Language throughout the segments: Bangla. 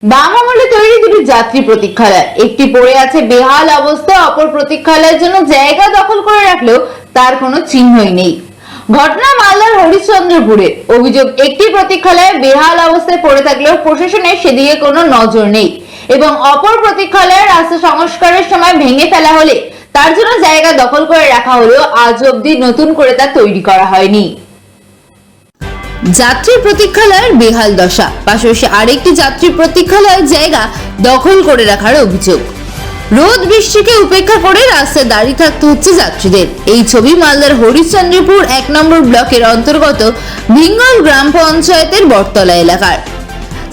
বাম আমলে তৈরি দুটি যাত্রী প্রতীক্ষালয়, একটি পড়ে আছে বেহাল অবস্থায়, অপর প্রতীক্ষালয়ের জন্য জায়গা দখল করে রাখলেও তার কোনো চিহ্নই নেই। ঘটনা মালদার হরিশ্চন্দ্রপুরে। অভিযোগ, একটি প্রতীক্ষালয় বেহাল অবস্থায় পড়ে থাকলেও প্রশাসনের সেদিকে কোনো নজর নেই এবং অপর প্রতীক্ষালয়ের রাস্তা সংস্কারের সময় ভেঙে ফেলা হলে তার জন্য জায়গা দখল করে রাখা হলেও আজ অবধি নতুন করে তা তৈরি করা হয়নি। যাত্রী প্রতীক্ষালয়ের বেহাল দশা, পাশাপাশি আরেকটি যাত্রী প্রতীক্ষালয়ের জায়গা দখল করে রাখার অভিযোগ। রোদ বৃষ্টিকে উপেক্ষা করে রাস্তায় দাঁড়িয়ে থাকতে হচ্ছে যাত্রীদের। এই ছবি মালদার হরিশ্চন্দ্রপুর 1 নম্বর ব্লকের অন্তর্গত ভিঙ্গল গ্রাম পঞ্চায়েতের বটতলা এলাকার।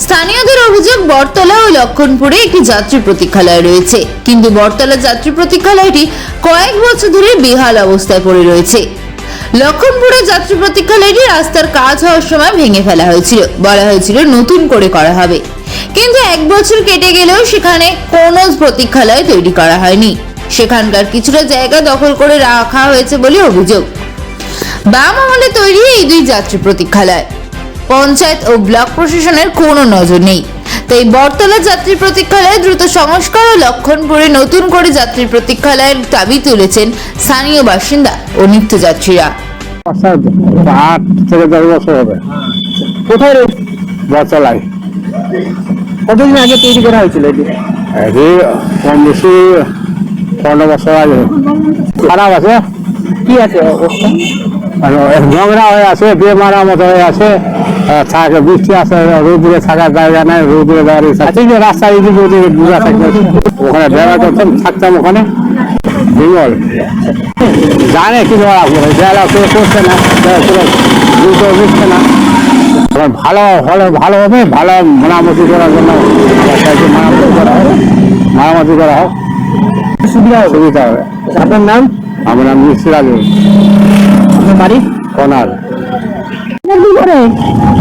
স্থানীয়দের অভিযোগ, বটতলা ও লক্ষণপুরে একটি যাত্রী প্রতীক্ষালয় রয়েছে, কিন্তু বটতলা যাত্রী প্রতীক্ষালয়টি কয়েক বছর ধরে বেহাল অবস্থায় পড়ে রয়েছে। লক্ষণপুরে যাত্রী প্রতীক্ষালয়টি রাস্তার কাজ হওয়ার সময় ভেঙে ফেলা হয়েছিল, বলা হয়েছিল নতুন করে করা হবে, কিন্তু 1 বছর কেটে গেলেও সেখানে কোনো প্রতীক্ষালয় তৈরি করা হয়নি। সেখানকার কিছুটা জায়গা দখল করে রাখা হয়েছে বলে অভিযোগ। বাম আমলে তৈরি এই দুই যাত্রী প্রতীক্ষালয়, পঞ্চায়েত ও ব্লক প্রশাসনের কোনো নজর নেই। তাই বটতলা যাত্রী প্রতীক্ষালয় দ্রুত সংস্কার ও লক্ষণপুরে নতুন করে যাত্রী প্রতীক্ষালয়ের দাবি তুলেছেন স্থানীয় বাসিন্দা ও নিত্যযাত্রীরা। 8 থেকে 10 বছর হবে। কোথায় রয়েছে? বটতলায়। কতদিন আগে তৈরি করা হয়েছিল এটি? এটি কম বেশি 15 বছর আগে। খারাপ আছে, কি আছে অবস্থা? নোংরা হয়ে আছে, বেমারা মতো হয়ে আছে, থাকে বৃষ্টি আছে, রোদে থাকার জায়গা নেই, রোদে দাঁড়িয়ে আছে যে রাস্তা এদিকে ওদিকে বুঝা থাকবে। ওখানে বেড়া করতাম, থাকতাম ওখানে ভিঙ্গল। জানে কি করা করে, বেড়া কেউ করছে না, দ্রুত বুঝছে না। ভালো হলে ভালো হবে, ভালো মেরামতি করার জন্য মেরামতি করা হোক, সুবিধা হবে। আপনার নাম? আমার নাম মিস্ত্রি। আপনার বাড়ি? কোনার।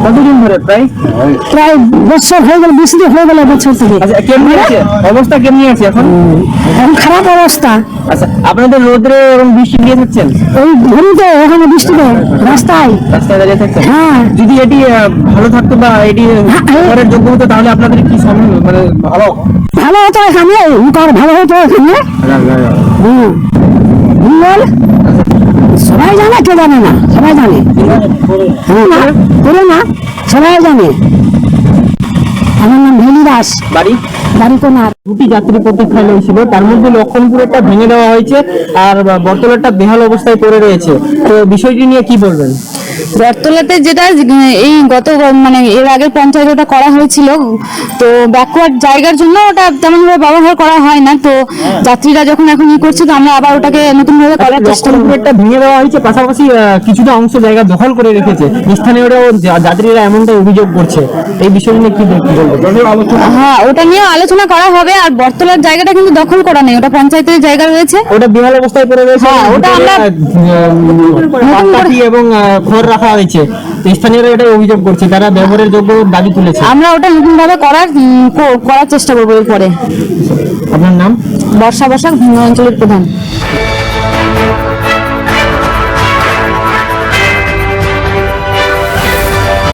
কতদিন ধরে? প্রায় বছর হয়ে গেল, 20 দিন হয়ে গেল বছর থেকে। আচ্ছা, কেমনি আছে অবস্থা? কেমনি আছে এখন? এখন খারাপ অবস্থা। আচ্ছা, আপনাদের রোদরে এবং বৃষ্টি দিয়ে থাকছেন? ওই ঘুরিতে ওখানে বৃষ্টিতে রাস্তায় দাঁড়িয়ে থাকছেন? হ্যাঁ। যদি এটি ভালো থাকতো বা এটি করার যোগ্য হতো তাহলে আপনাদের কি মানে ভালো ভালো হতো এখানে, ভালো হতো এখানে। সবাই জানে, কে জানে না? সবাই জানে, না সবাই জানে। আমার নাম ভেলি দাস, বাড়ি কোনার। দুটি যাত্রী প্রতীক্ষালয় ছিল, তার মধ্যে লক্ষণপুরেরটা ভেঙে দেওয়া হয়েছে আর বটতলাটা বেহাল অবস্থায় পড়ে রয়েছে। তো বিষয়টি নিয়ে কি বলবেন? বটতলাতে যেটা এই গত মানে এর আগের পঞ্চায়েতে ওটা করা হয়েছিল, তো ব্যাকওয়ার্ড জায়গার জন্য ওটা তেমন ভাবে ব্যবহার করা হয় না। তো যাত্রীরা যখন এখন করছে, তো আমরা আবার ওটাকে নতুন ভাবে করার চেষ্টা করব। লক্ষণপুরেরটা ভেঙে দেওয়া হয়েছে, পাশাপাশি কিছুটা অংশ জায়গা দখল করে রেখেছে। স্থানীয়রাও যাত্রীরা এমনটা অভিযোগ করছে। এই বিষয় নিয়ে কি বলবো? হ্যাঁ, ওটা নিয়ে আলোচনা করা হবে। আর বটতলার জায়গাটা কিন্তু দখল করা নেই, ওটা পঞ্চায়েতের জায়গা রয়েছে, ওটা বেহাল অবস্থায় পড়ে রয়েছে। হ্যাঁ, ওটা আমরা এবং খড় রাখা হয়েছে। স্থানীয়রা এটা অভিযোগ করছে, তারা ব্যবহারের যোগ্য দাবি তুলেছে। আমরা ওটা নতুন ভাবে করার চেষ্টা করবো এরপরে। আপনার নাম? বর্ষা বসাক, ভিন্ন অঞ্চলের প্রধান।